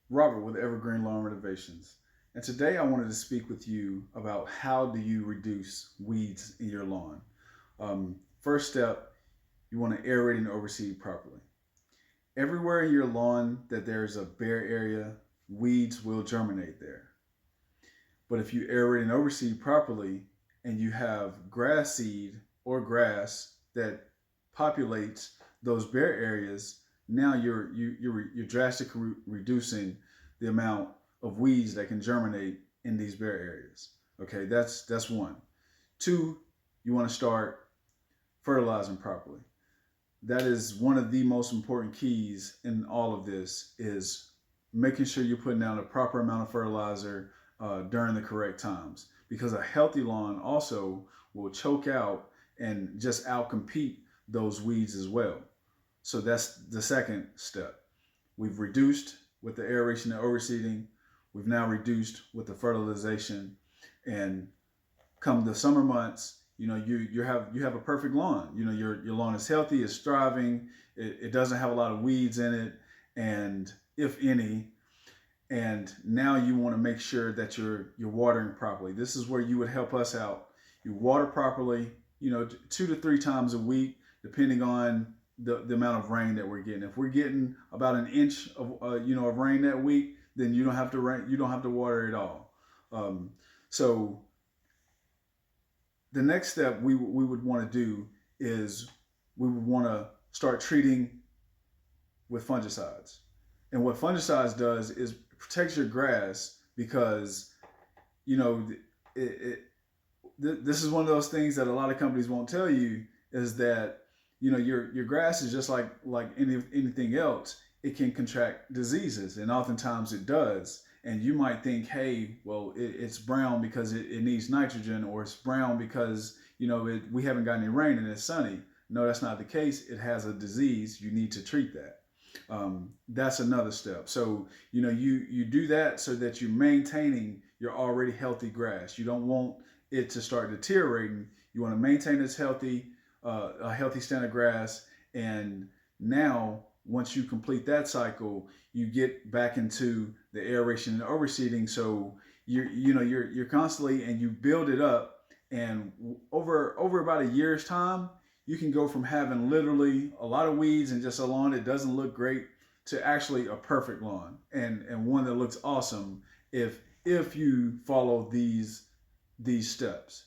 Robert with Evergreen Lawn Renovations. And today I wanted to speak with you about how do you reduce weeds in your lawn. First step, you want to aerate and overseed properly. Everywhere in your lawn that there's a bare area, weeds will germinate there. But if you aerate and overseed properly and you have grass seed or grass that populates those bare areas, now you're drastically reducing the amount of weeds that can germinate in these bare areas. Okay, that's one. Two, you want to start fertilizing properly. That is one of the most important keys in all of this is making sure you're putting down the proper amount of fertilizer during the correct times, because a healthy lawn also will choke out and just outcompete those weeds as well. So that's the second step. We've reduced with the aeration and overseeding. We've now reduced with the fertilization, and come the summer months, you have a perfect lawn. Your lawn is healthy, it's thriving, it doesn't have a lot of weeds in it, and if any. And now you want to make sure that you're watering properly. This is where you would help us out. You water properly, 2 to 3 times a week, depending on the amount of rain that we're getting. If we're getting about an inch of rain that week, then you don't have to water at all. So the next step we would want to do is we would want to start treating with fungicides. And what fungicides does is protects your grass, because you know it, this is one of those things that a lot of companies won't tell you, is that your grass is just like anything else. It can contract diseases, and oftentimes it does. And you might think, hey, well, it's brown because it needs nitrogen, or it's brown because we haven't got any rain and it's sunny. No, that's not the case. It has a disease. You need to treat that. That's another step. So you do that so that you're maintaining your already healthy grass. You don't want it to start deteriorating. You want to maintain its a healthy stand of grass. And now, once you complete that cycle, you get back into the aeration and overseeding. So you're constantly, and you build it up, and over about a year's time, you can go from having literally a lot of weeds and just a lawn that doesn't look great to actually a perfect lawn, and one that looks awesome if you follow these steps.